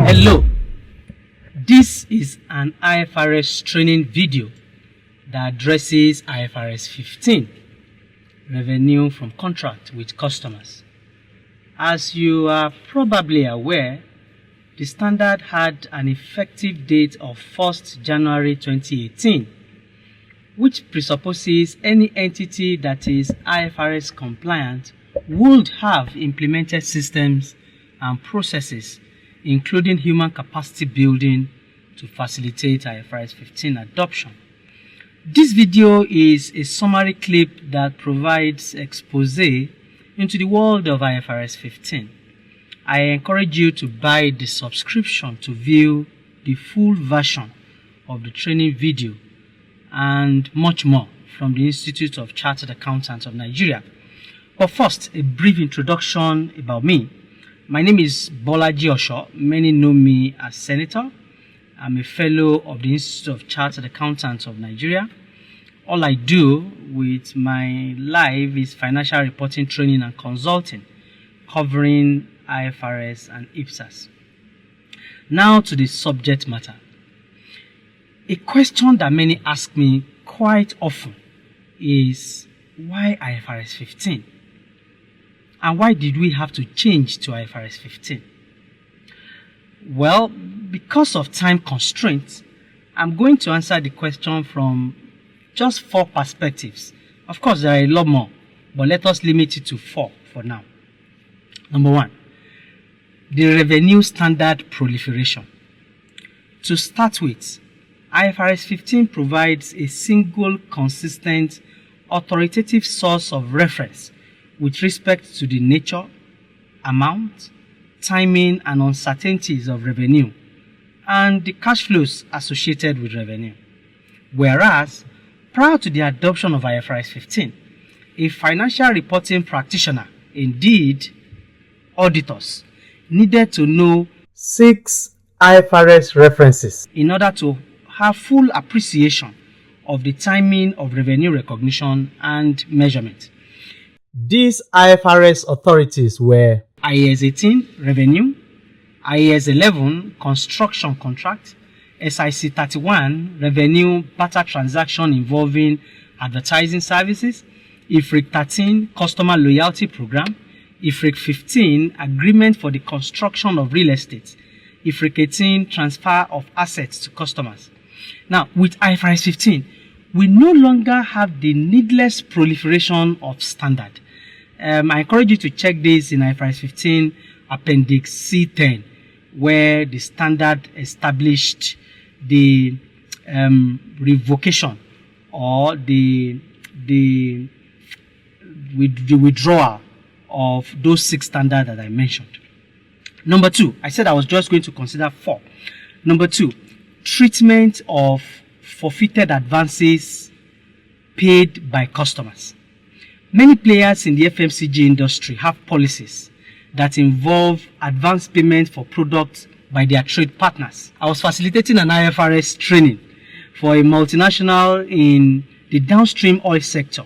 Hello, this is an IFRS training video that addresses IFRS 15, revenue from contract with customers. As you are probably aware, the standard had an effective date of 1st January 2018, which presupposes any entity that is IFRS compliant would have implemented systems and processes, including human capacity building, to facilitate IFRS 15 adoption. This video is a summary clip that provides expose into the world of IFRS 15. I encourage you to buy the subscription to view the full version of the training video and much more from the Institute of Chartered Accountants of Nigeria. But first, a brief introduction about me. My name is Bolaji Osho. Many know me as Senator. I'm a fellow of the Institute of Chartered Accountants of Nigeria. All I do with my life is financial reporting training and consulting, covering IFRS and IPSAS. Now to the subject matter. A question that many ask me quite often is, why IFRS 15? And why did we have to change to IFRS 15? Well, because of time constraints, I'm going to answer the question from just 4 perspectives. Of course, there are a lot more, but let us limit it to 4 for now. Number 1, the revenue standard proliferation. To start with, IFRS 15 provides a single, consistent, authoritative source of reference with respect to the nature, amount, timing, and uncertainties of revenue, and the cash flows associated with revenue. Whereas, prior to the adoption of IFRS 15, a financial reporting practitioner, indeed auditors, needed to know 6 IFRS references in order to have full appreciation of the timing of revenue recognition and measurement. These IFRS authorities were IAS 18 Revenue, IAS 11 Construction Contract, SIC 31 Revenue Barter Transaction Involving Advertising Services, IFRIC 13 Customer Loyalty Program, IFRIC 15 Agreement for the Construction of Real Estate, IFRIC 18 Transfer of Assets to Customers. Now, with IFRS 15, we no longer have the needless proliferation of standard. I encourage you to check this in IFRS 15 Appendix C10, where the standard established the revocation or the withdrawal of those 6 standards that I mentioned. Number 2, I said I was just going to consider 4. Number 2, treatment of forfeited advances paid by customers. Many players in the FMCG industry have policies that involve advance payment for products by their trade partners. I was facilitating an IFRS training for a multinational in the downstream oil sector,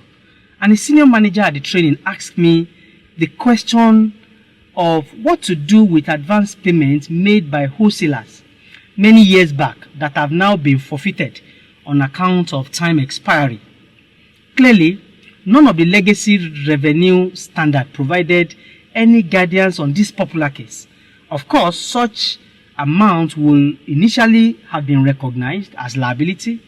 and a senior manager at the training asked me the question of what to do with advance payments made by wholesalers many years back that have now been forfeited on account of time expiry. Clearly, none of the legacy revenue standard provided any guidance on this popular case. Of course, such amount will initially have been recognized as liability,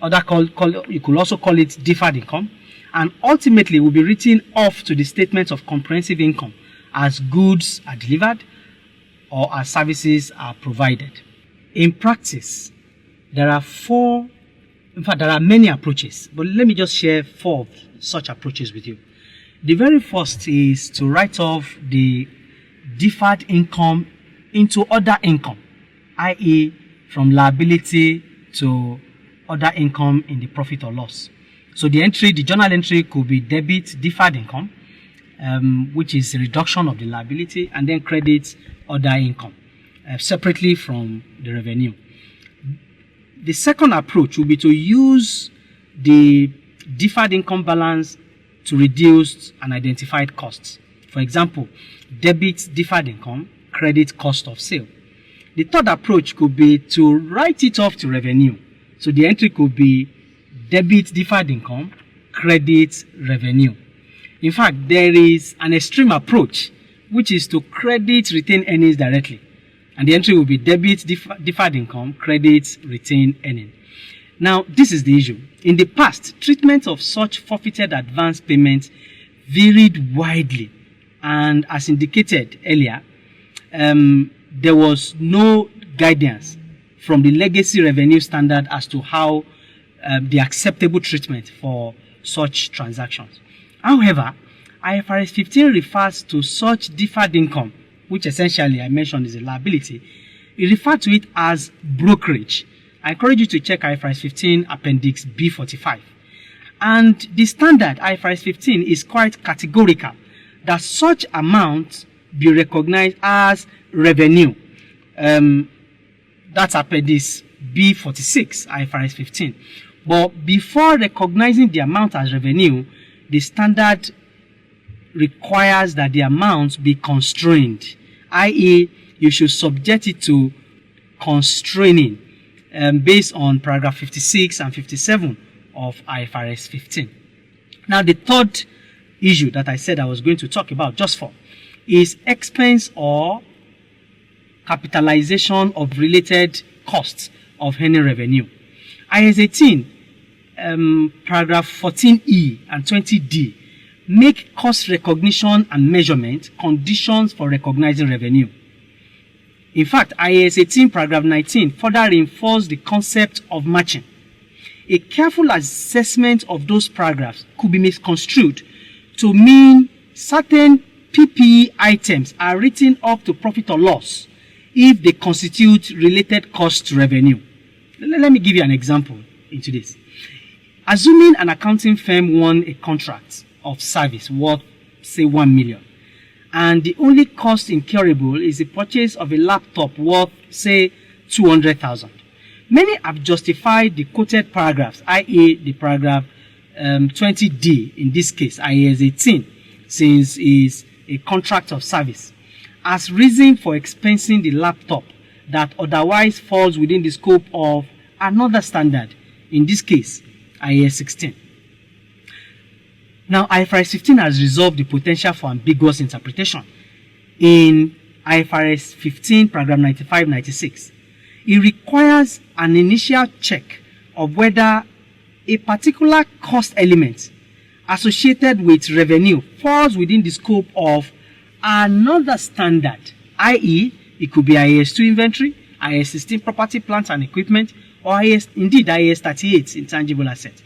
you could also call it deferred income, and ultimately will be written off to the statement of comprehensive income as goods are delivered or as services are provided. In practice, there are many approaches, but let me just share 4 of such approaches with you. The very first is to write off the deferred income into other income, i.e. from liability to other income in the profit or loss. So the journal entry could be debit deferred income, which is a reduction of the liability, and then credit other income separately from the revenue. The second approach will be to use the deferred income balance to reduce unidentified costs. For example, debit deferred income, credit cost of sale. The third approach could be to write it off to revenue. So the entry could be debit deferred income, credit revenue. In fact, there is an extreme approach, which is to credit retained earnings directly. And the entry will be debit deferred income, credit retained earning. Now, this is the issue. In the past, treatment of such forfeited advance payments varied widely. And as indicated earlier, there was no guidance from the legacy revenue standard as to how the acceptable treatment for such transactions. However, IFRS 15 refers to such deferred income, which essentially I mentioned is a liability. It refers to it as brokerage. I encourage you to check IFRS 15 Appendix B45. And the standard IFRS 15 is quite categorical that such amounts be recognized as revenue. That's Appendix B46 IFRS 15. But before recognizing the amount as revenue, the standard requires that the amount be constrained, i.e., you should subject it to constraining based on paragraph 56 and 57 of IFRS 15. Now, the third issue that I said I was going to talk about just for is expense or capitalization of related costs of any revenue. IAS 18, paragraph 14E and 20D make cost recognition and measurement conditions for recognizing revenue. In fact, IAS 18 paragraph 19 further reinforced the concept of matching. A careful assessment of those paragraphs could be misconstrued to mean certain PPE items are written up to profit or loss if they constitute related cost to revenue. Let me give you an example into this. Assuming an accounting firm won a contract of service worth, say, 1 million, and the only cost incurable is the purchase of a laptop worth, say, 200,000. Many have justified the quoted paragraphs, i.e. the paragraph 20D, in this case, IAS 18, since is a contract of service, as reason for expensing the laptop that otherwise falls within the scope of another standard, in this case, IAS 16. Now, IFRS 15 has resolved the potential for ambiguous interpretation. In IFRS 15, paragraph 95-96, it requires an initial check of whether a particular cost element associated with revenue falls within the scope of another standard, i.e., it could be IAS 2 inventory, IAS 16 property, plant and equipment, or IAS 38 intangible assets.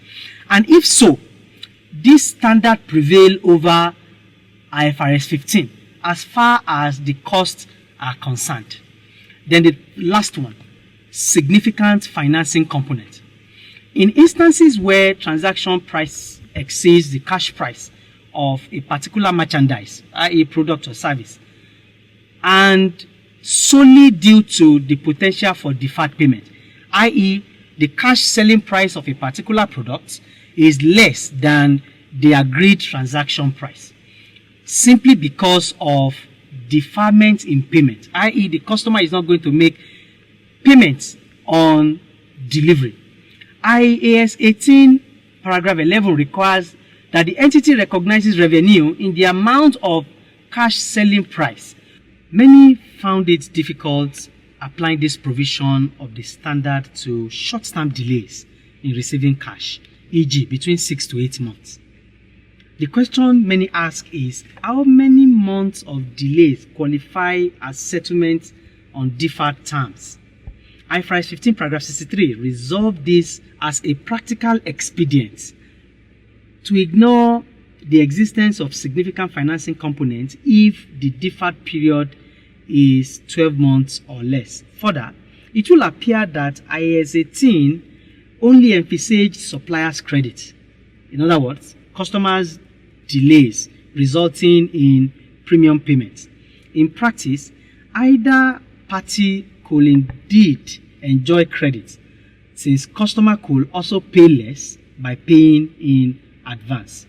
And if so, this standard prevail over IFRS 15 as far as the costs are concerned. Then the last one, significant financing component. In instances where transaction price exceeds the cash price of a particular merchandise, i.e. product or service, and solely due to the potential for deferred payment, i.e. the cash selling price of a particular product is less than the agreed transaction price, simply because of deferment in payment, i.e. the customer is not going to make payments on delivery. IAS 18 paragraph 11 requires that the entity recognizes revenue in the amount of cash selling price. Many found it difficult applying this provision of the standard to short-term delays in receiving cash, e.g. between 6 to 8 months. The question many ask is, how many months of delays qualify as settlement on deferred terms? IFRS 15 paragraph 63 resolved this as a practical expedient to ignore the existence of significant financing components if the deferred period is 12 months or less. Further, it will appear that IAS 18 only emphasized suppliers' credit. In other words, customers' delays resulting in premium payments. In practice, either party could indeed enjoy credit, since customer could also pay less by paying in advance.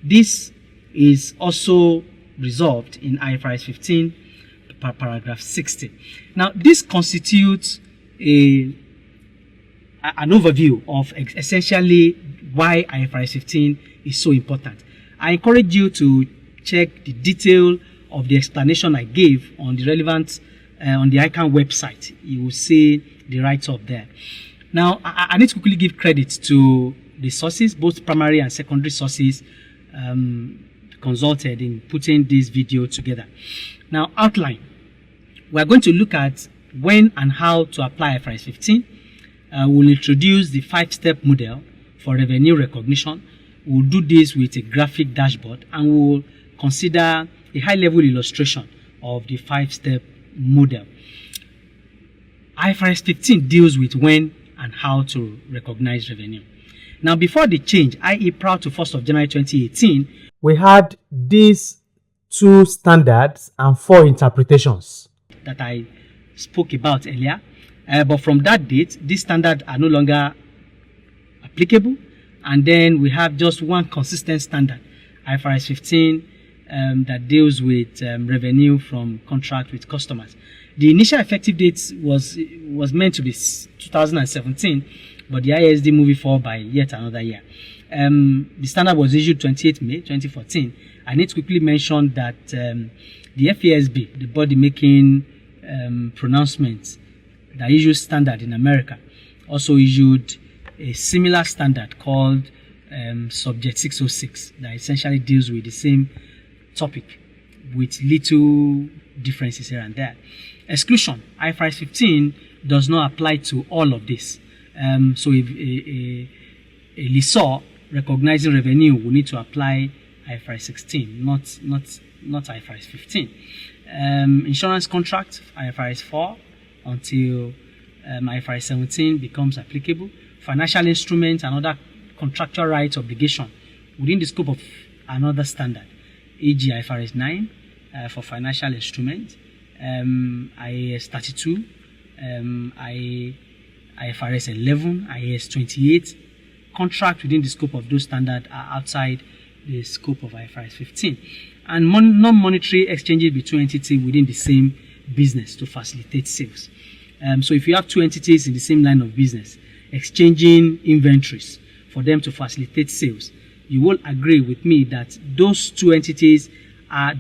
This is also resolved in IFRS 15, paragraph 60. Now, this constitutes an overview of essentially why IFRS 15 is so important. I encourage you to check the detail of the explanation I gave on the relevant on the ICAN website. You will see the write-up there. Now, I need to quickly give credit to the sources, both primary and secondary sources consulted in putting this video together. Now, outline. We are going to look at when and how to apply IFRS 15. We'll introduce the 5-step model for revenue recognition. We'll do this with a graphic dashboard, and we'll consider a high-level illustration of the 5-step model. IFRS 15 deals with when and how to recognize revenue. Now, before the change, i.e. prior to 1st of January 2018, we had these 2 standards and 4 interpretations that I spoke about earlier. But from that date, these standards are no longer applicable. And then we have just one consistent standard, IFRS 15, that deals with revenue from contract with customers. The initial effective date was meant to be 2017, but the ISD moved forward by yet another year. The standard was issued 28 May 2014. I need to quickly mention that the FASB, the body making pronouncements that issues standard in America, also issued a similar standard called Subject 606 that essentially deals with the same topic with little differences here and there. Exclusion. IFRS 15 does not apply to all of this. So if a lessor recognizing revenue will need to apply IFRS 16, not IFRS 15. Insurance contract, IFRS 4 until IFRS 17 becomes applicable. Financial instruments and other contractual rights obligation within the scope of another standard, e.g. IFRS 9 for financial instruments, IAS 32, IFRS 11, IAS 28. Contract within the scope of those standards are outside the scope of IFRS 15. And non-monetary exchanges between entities within the same business to facilitate sales. So if you have 2 entities in the same line of business exchanging inventories for them to facilitate sales, you will agree with me that those 2 entities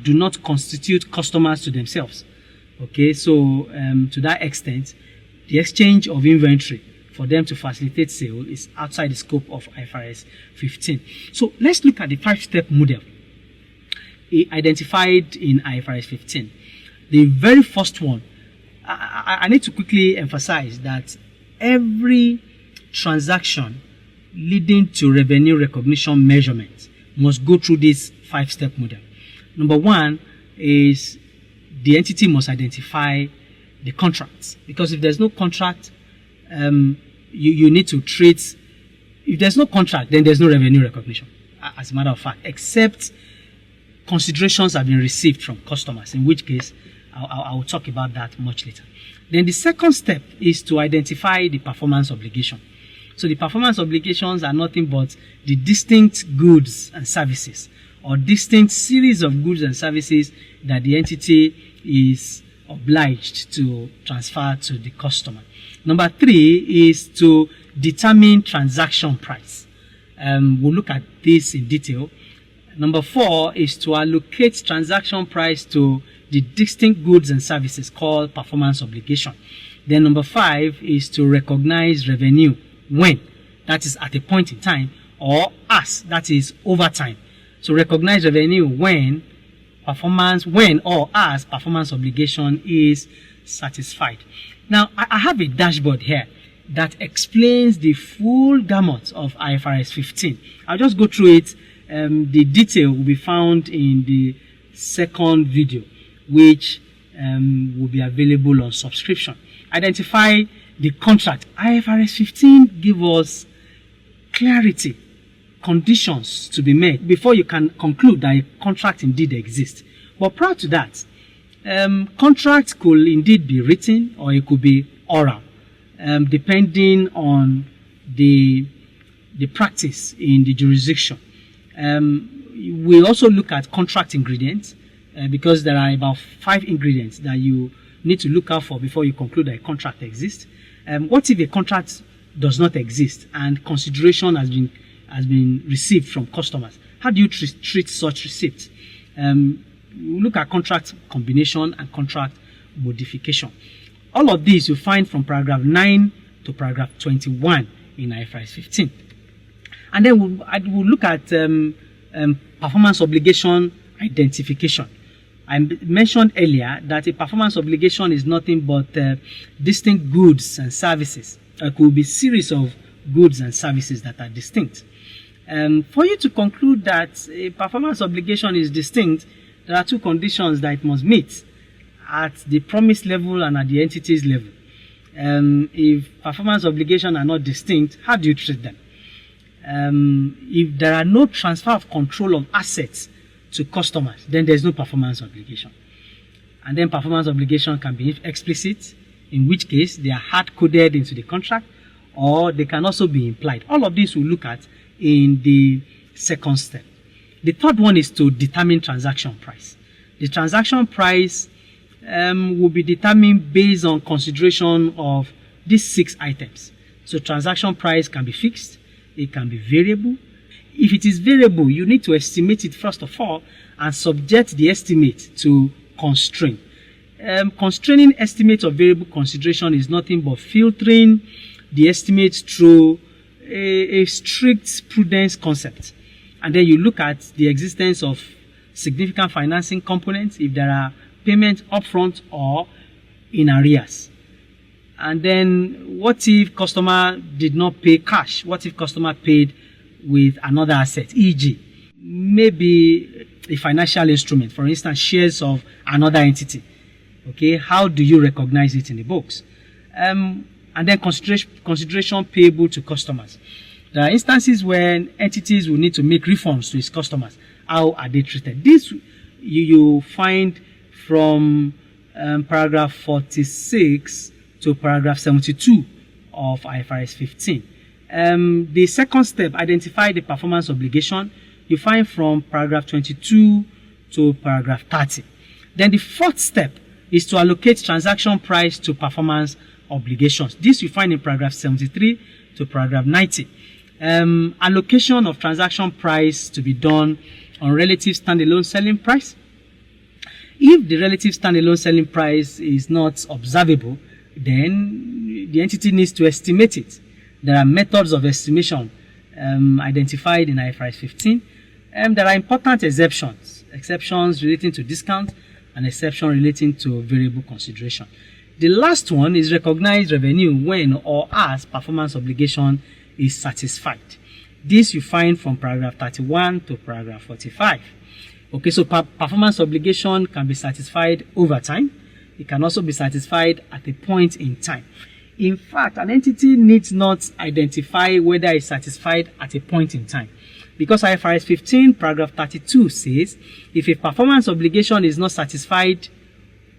do not constitute customers to themselves. Okay, so to that extent, the exchange of inventory for them to facilitate sale is outside the scope of IFRS 15. So let's look at the 5-step model identified in IFRS 15. The very first one, I need to quickly emphasize that every transaction leading to revenue recognition measurement must go through this 5-step model. Number 1 is the entity must identify the contracts, because if there's no contract, you need to treat. If there's no contract, then there's no revenue recognition, as a matter of fact, except considerations have been received from customers, in which case I will talk about that much later. Then the second step is to identify the performance obligation. So the performance obligations are nothing but the distinct goods and services, or distinct series of goods and services that the entity is obliged to transfer to the customer. Number 3 is to determine transaction price. We'll look at this in detail. Number 4 is to allocate transaction price to the distinct goods and services, called performance obligation. Then number 5 is to recognize revenue when, that is at a point in time, or as, that is over time. So recognize revenue when or as performance obligation is satisfied. Now, I have a dashboard here that explains the full gamut of IFRS 15. I'll just go through it. The detail will be found in the second video, which will be available on subscription. Identify the contract. IFRS 15 gives us clarity, conditions to be met before you can conclude that a contract indeed exists. But prior to that, contract could indeed be written or it could be oral, depending on the practice in the jurisdiction. We also look at contract ingredients, because there are about 5 ingredients that you need to look out for before you conclude that a contract exists. What if a contract does not exist and consideration has been received from customers? How do you treat such receipts? Look at contract combination and contract modification. All of these you find from paragraph 9 to paragraph 21 in IFRS 15. And then we'll look at performance obligation identification. I mentioned earlier that a performance obligation is nothing but distinct goods and services. It could be a series of goods and services that are distinct. For you to conclude that a performance obligation is distinct, there are 2 conditions that it must meet at the promise level and at the entities level. If performance obligations are not distinct, how do you treat them? If there are no transfer of control of assets to customers, then there's no performance obligation. And then performance obligation can be explicit, in which case they are hard-coded into the contract, or they can also be implied. All of this we'll look at in the second step. The third one is to determine transaction price. The transaction price will be determined based on consideration of these 6 items. So transaction price can be fixed, it can be variable. If it is variable, you need to estimate it first of all and subject the estimate to constraint. Constraining estimate of variable consideration is nothing but filtering the estimate through a strict prudence concept. And then you look at the existence of significant financing components, if there are payments upfront or in arrears. And then what if customer did not pay cash? What if customer paid with another asset, e.g., maybe a financial instrument, for instance, shares of another entity? Okay, how do you recognize it in the books? And then consideration payable to customers. There are instances when entities will need to make refunds to its customers. How are they treated? This you find from paragraph 46 to paragraph 72 of IFRS 15. The second step, identify the performance obligation, you find from paragraph 22 to paragraph 30. Then the fourth step is to allocate transaction price to performance obligations. This you find in paragraph 73 to paragraph 90. Allocation of transaction price to be done on relative standalone selling price. If the relative standalone selling price is not observable, then the entity needs to estimate it. There are methods of estimation identified in IFRS 15. There are important exceptions relating to discount and exception relating to variable consideration. The last one is recognized revenue when or as performance obligation is satisfied. This you find from paragraph 31 to paragraph 45. Okay, so performance obligation can be satisfied over time. It can also be satisfied at a point in time. In fact, an entity needs not identify whether it's satisfied at a point in time, because IFRS 15 paragraph 32 says if a performance obligation is not satisfied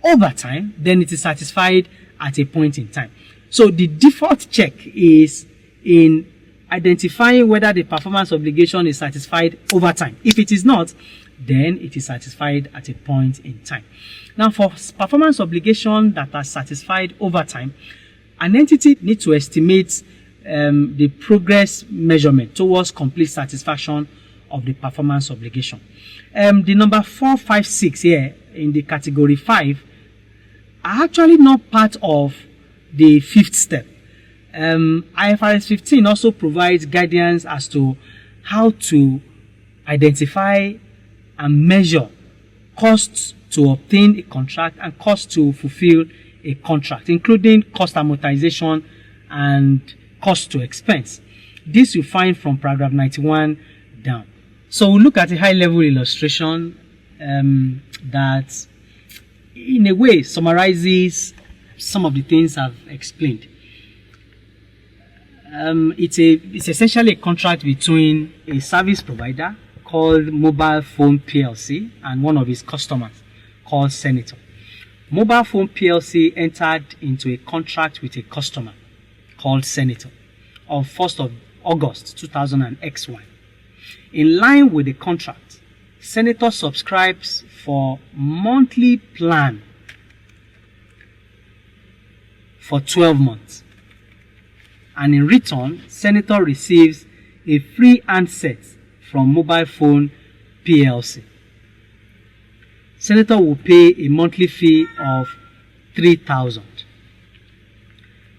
over time, then it is satisfied at a point in time. So the default check is in identifying whether the performance obligation is satisfied over time. If it is not, then it is satisfied at a point in time. Now, for performance obligation that are satisfied over time, an entity needs to estimate the progress measurement towards complete satisfaction of the performance obligation. The number 4, 5, 6 here in the category 5 are actually not part of the fifth step. IFRS 15 also provides guidance as to how to identify and measure costs to obtain a contract and costs to fulfill a contract, including cost amortization and cost to expense. This you find from paragraph 91 down. So we'll look at a high-level illustration that in a way summarizes some of the things I've explained. It's essentially a contract between a service provider called Mobile Phone PLC and one of its customers called Senator. Mobile Phone PLC entered into a contract with a customer called Senator on 1st of August 2000 and XY. In line with the contract, Senator subscribes for monthly plan for 12 months. And in return, Senator receives a free handset from Mobile Phone PLC. Senator will pay a monthly fee of 3,000.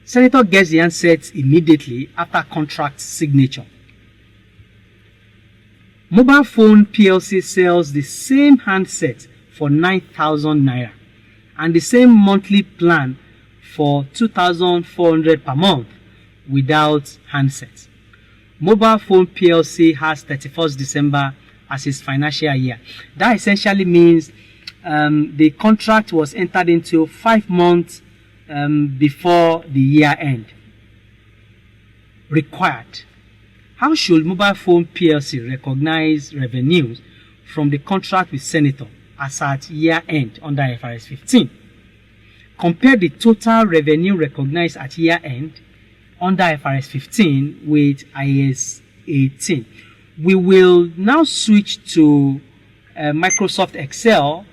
Senator gets the handset immediately after contract signature. Mobile Phone PLC sells the same handset for 9,000 naira and the same monthly plan for 2,400 per month without handset. Mobile Phone PLC has 31st December as its financial year. That essentially means the contract was entered into 5 months before the year end. Required. How should Mobile Phone PLC recognize revenues from the contract with Senator as at year end under IFRS 15? Compare the total revenue recognized at year end under IFRS 15 with IAS 18. We will now switch to Microsoft Excel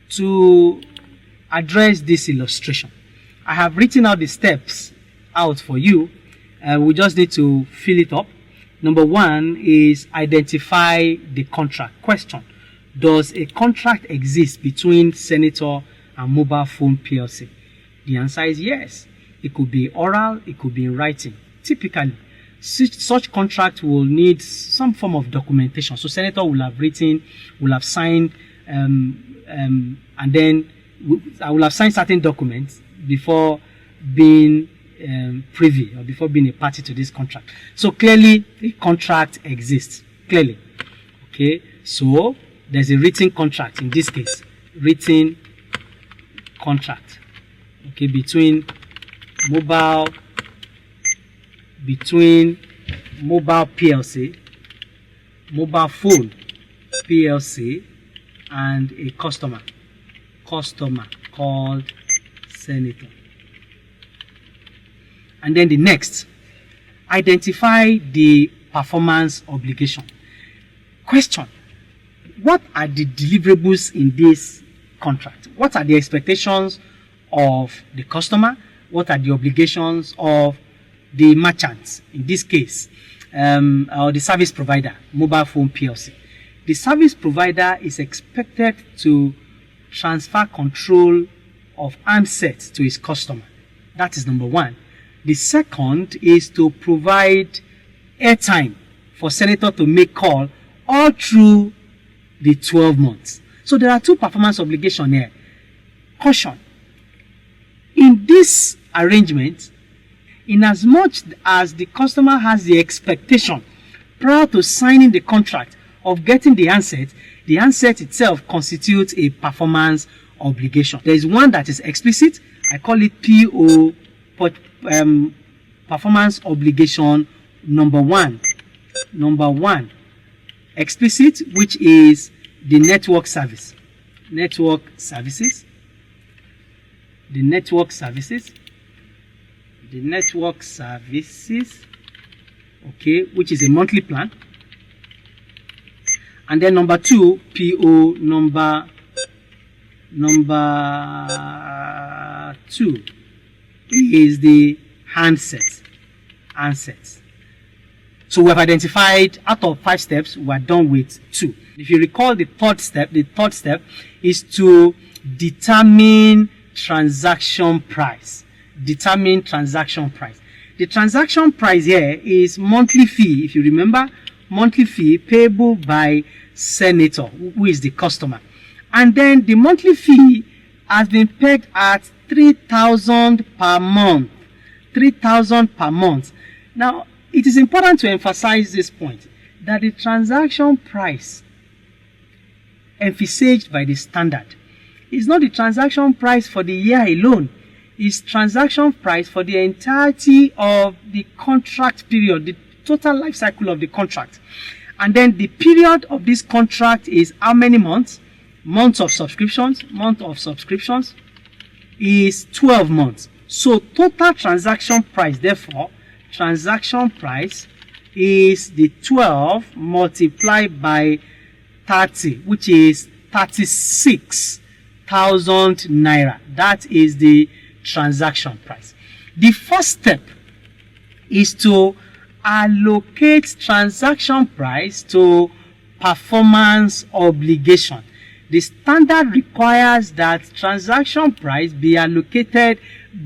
to address this illustration. I have written out the steps out for you. We just need to fill it up. Number 1 is identify the contract. Question: does a contract exist between Senator and Mobile Phone PLC? The answer is yes. It could be oral, it could be in writing. Typically, such contract will need some form of documentation. So Senator will have written, will have signed, and then I will have signed certain documents before being privy or before being a party to this contract. So clearly, a contract exists. Clearly, okay. So there's a written contract in this case. Written contract, okay, between mobile PLC, Mobile Phone PLC, and a customer called Senator. And then the next, identify the performance obligation. Question: what are the deliverables in this contract? What are the expectations of the customer? What are the obligations of the merchant, in this case, or the service provider, Mobile Phone PLC? The service provider is expected to transfer control of handsets to his customer. That is number 1. The second is to provide airtime for Senator to make call all through the 12 months. So there are 2 performance obligations here. Caution: in this arrangement, in as much as the customer has the expectation prior to signing the contract of getting the handset itself constitutes a performance obligation. There is one that is explicit. I call it PO, performance obligation number 1. Number 1, explicit, which is the network service. Network services. The network services. The network services, okay, which is a monthly plan. And then number 2, PO number 2 is the handsets. So we have identified, out of 5 steps, we are done with 2. If you recall, the third step is to determine transaction price. Determine transaction price. The transaction price here is monthly fee. If you remember, monthly fee payable by Senator, who is the customer. And then the monthly fee has been pegged at 3,000 per month. 3,000 per month. Now, it is important to emphasize this point, that the transaction price envisaged by the standard is not the transaction price for the year alone. It's transaction price for the entirety of the contract period, the total life cycle of the contract. And then the period of this contract is how many months? Month of subscriptions is 12 months. So total transaction price, therefore, transaction price is the 12 multiplied by 30, which is 36,000 naira. That is the transaction price. The first step is to allocate transaction price to performance obligation. The standard requires that transaction price be allocated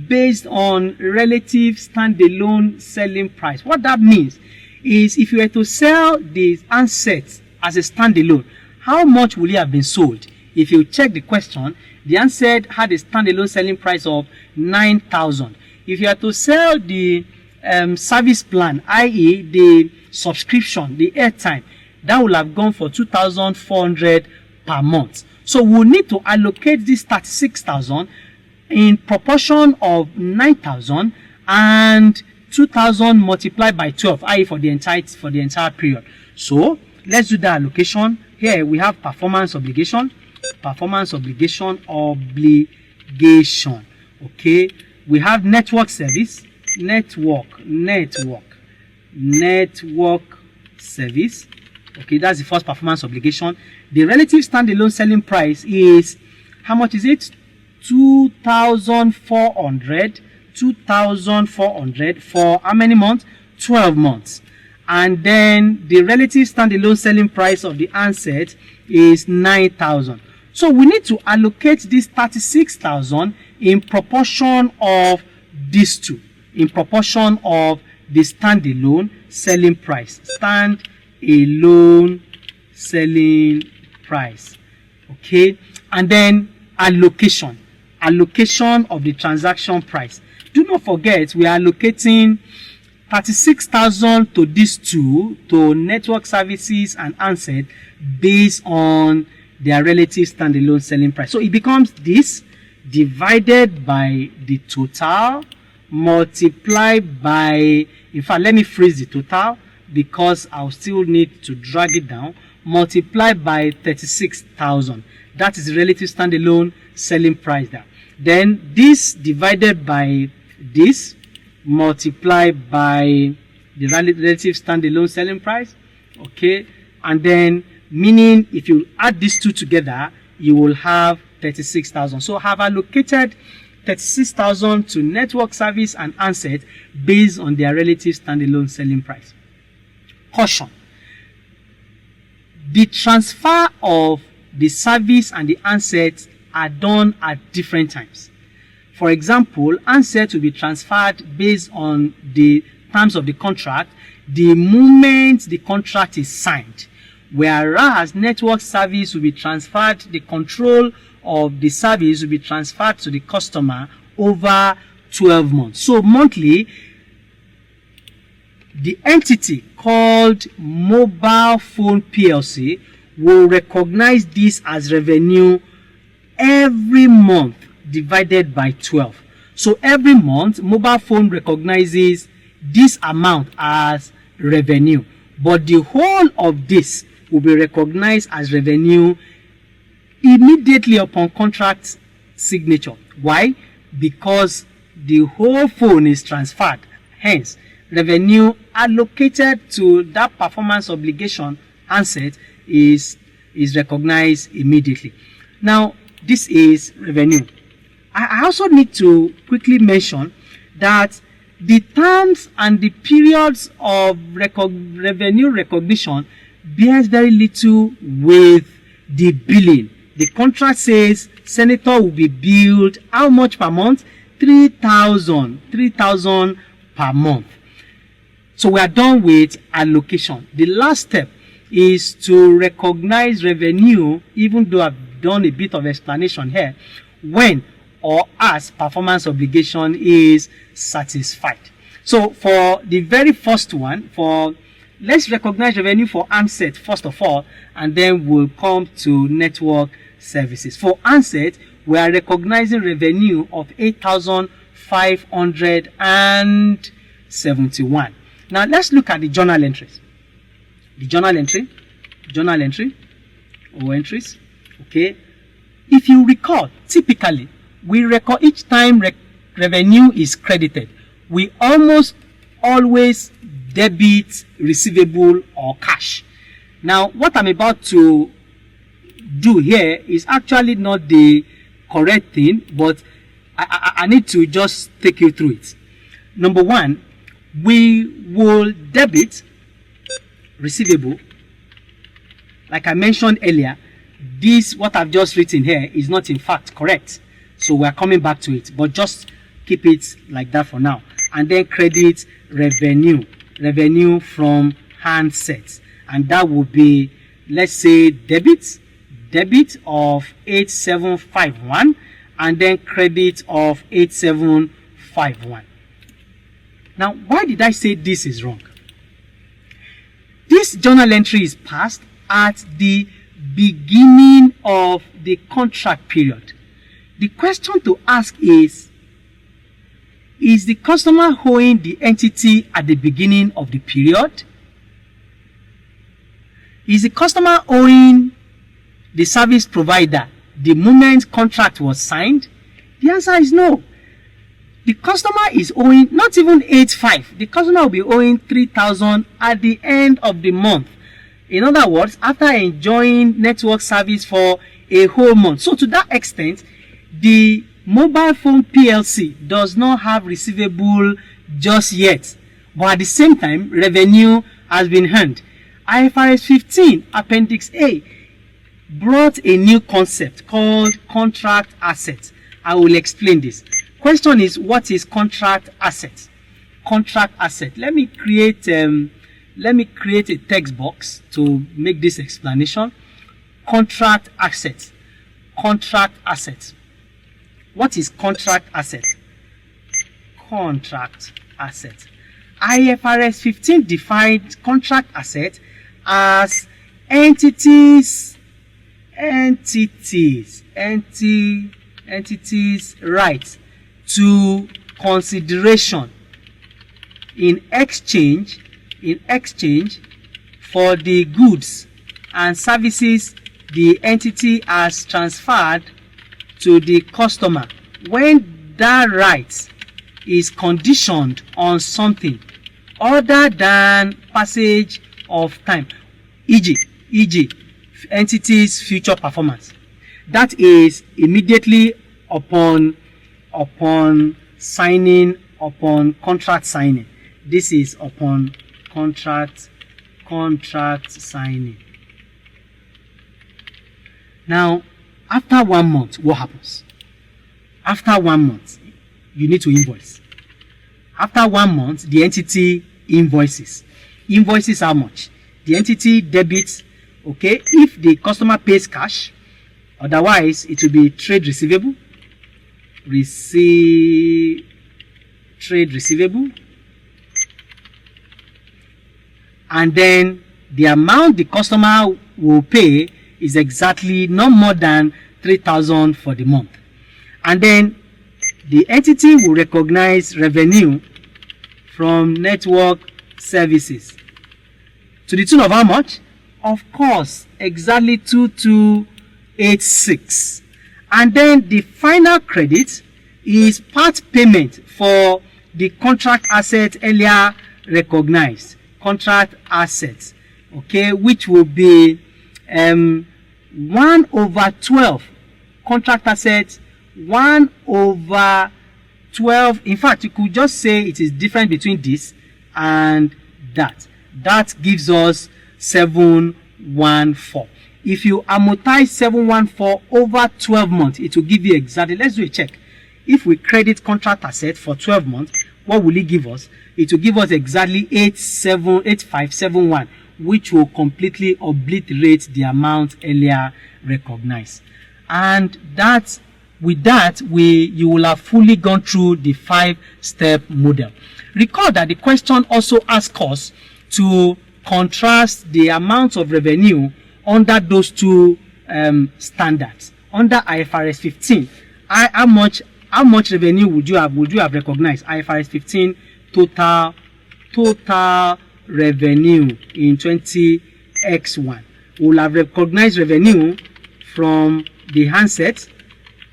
based on relative standalone selling price. What that means is, if you were to sell the handset as a standalone, how much will it have been sold? If you check the question, the handset had a standalone selling price of 9,000. If you are to sell the service plan, i.e. the subscription, the airtime, that will have gone for 2,400 per month. So we'll need to allocate this 36,000 in proportion of 9,000 and 2,000 multiplied by 12, i.e. for the entire period. So let's do the allocation. Here we have performance obligation. Okay, we have network service, network service. Okay, that's the first performance obligation. The relative standalone selling price is, how much is it? 2,400 for how many months? 12 months. And then the relative standalone selling price of the handset is 9,000. So we need to allocate this 36,000 in proportion of these two, in proportion of the standalone selling price. Standalone selling price. Okay, and then allocation of the transaction price. Do not forget, we are allocating 36,000 to these two, to network services and handset, based on their relative standalone selling price. So it becomes this divided by the total multiplied by, in fact, let me freeze the total because I'll still need to drag it down, multiplied by 36,000. That is the relative standalone selling price there. Then this divided by this multiplied by the relative standalone selling price. Okay, and then meaning if you add these two together, you will have 36,000. So I have allocated 36,000 to network service and handset based on their relative standalone selling price. Caution: the transfer of the service and the handset are done at different times. For example, handset will be transferred based on the terms of the contract the moment the contract is signed, whereas network service will be transferred, the control of the service will be transferred to the customer over 12 months. So monthly, the entity called Mobile Phone PLC will recognize this as revenue every month divided by 12. So every month, Mobile Phone recognizes this amount as revenue, but the whole of this will be recognized as revenue immediately upon contract signature. Why? Because the whole phone is transferred. Hence, revenue allocated to that performance obligation handset is recognized immediately. Now, this is revenue. I also need to quickly mention that the terms and the periods of revenue recognition bears very little with the billing. The contract says senator will be billed how much per month? 3,000 per month. So we are done with allocation. The last step is to recognize revenue, even though I've done a bit of explanation here, when or as performance obligation is satisfied. So for the very first one, let's recognize revenue for handset first of all, and then we'll come to network services. For handset, we are recognizing revenue of 8,571. Now let's look at the journal entries. The journal entry or entries. Okay. If you recall, typically we record each time revenue is credited, we almost always debit receivable or cash. Now, what I'm about to do here is actually not the correct thing, but I need to just take you through it. Number one, we will debit receivable. Like I mentioned earlier, this what I've just written here is not in fact correct, so we're coming back to it, but just keep it like that for now. And then credit revenue from handsets, and that will be, let's say, debit of 8751 and then credit of 8751. Now, why did I say this is wrong? This journal entry is passed at the beginning of the contract period. The question to ask is the customer owing the entity at the beginning of the period? Is the customer owing the service provider the moment contract was signed? The answer is no. The customer is owing not even 85. The customer will be owing 3,000 at the end of the month. In other words, after enjoying network service for a whole month. So to that extent, the mobile phone PLC does not have receivable just yet. But at the same time, revenue has been earned. IFRS 15 Appendix A brought a new concept called contract assets. I will explain this. Question is, what is contract asset? Contract asset. Let me create a text box to make this explanation. Contract asset. Contract asset. What is contract asset? Contract asset. IFRS 15 defines contract asset as entities rights to consideration in exchange for the goods and services the entity has transferred to the customer when that right is conditioned on something other than passage of time, e.g. entity's future performance. That is immediately upon contract signing. This is upon contract signing. Now, after 1 month, what happens? After 1 month, you need to invoice. After 1 month, the entity invoices. Invoices how much? The entity debits, okay, if the customer pays cash. Otherwise, it will be trade receivable. Trade receivable. And then the amount the customer will pay is exactly not more than 3,000 for the month. And then the entity will recognize revenue from network services to the tune of how much? Of course, exactly 2286. And then the final credit is part payment for the contract asset earlier recognized. Contract assets, okay, which will be 1/12 contract assets, 1/12. In fact, you could just say it is different between this and that. That gives us 714. If you amortize 714 over 12 months, it will give you exactly. Let's do a check. If we credit contract asset for 12 months, what will it give us? It will give us exactly 8571, which will completely obliterate the amount earlier recognized. And that, with that, you will have fully gone through the 5-step model. Recall that the question also asks us to contrast the amount of revenue under those two standards. Under IFRS 15, how much revenue would you have recognized? IFRS 15 total revenue in 20x1. We'll have recognized revenue from the handset,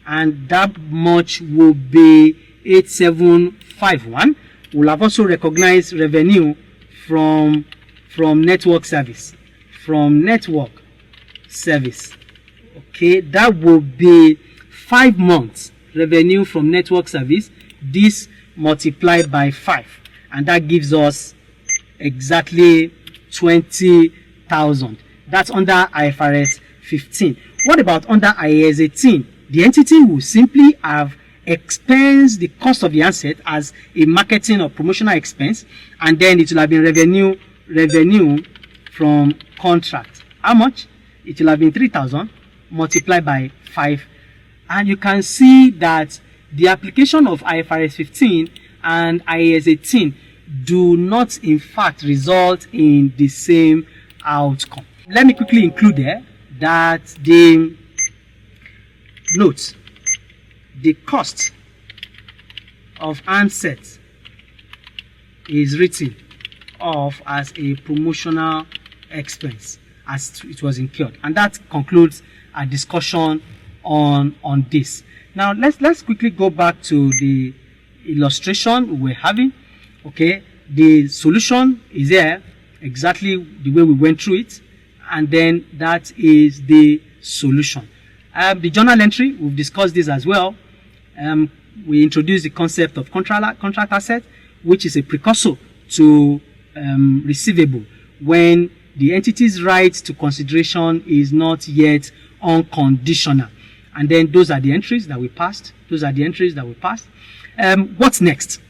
and that much will be 8751. We'll have also recognized revenue from network service. Okay, that will be 5 months revenue from network service. This multiplied by 5, and that gives us exactly 20,000. That's under IFRS 15. What about under IAS 18? The entity will simply have expensed the cost of the asset as a marketing or promotional expense, and then it will have been revenue from contract. How much? It will have been 3,000 multiplied by 5, and you can see that the application of IFRS 15 and IAS 18 do not in fact result in the same outcome. Let me quickly include there that the note, the cost of handsets is written off as a promotional expense as it was incurred, and that concludes our discussion on this. Now let's quickly go back to the illustration we're having. Okay, the solution is there exactly the way we went through it, and then that is the solution. The journal entry, we've discussed this as well. We introduced the concept of contract asset, which is a precursor to receivable when the entity's right to consideration is not yet unconditional. And then those are the entries that we passed. What's next?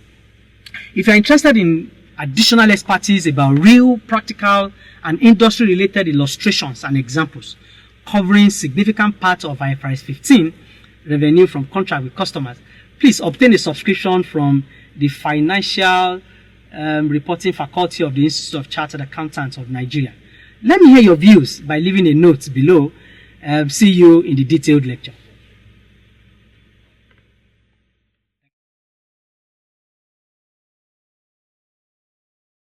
If you're interested in additional expertise about real, practical, and industry-related illustrations and examples covering significant parts of IFRS 15, revenue from contract with customers, please obtain a subscription from the Financial Reporting Faculty of the Institute of Chartered Accountants of Nigeria. Let me hear your views by leaving a note below. See you in the detailed lecture.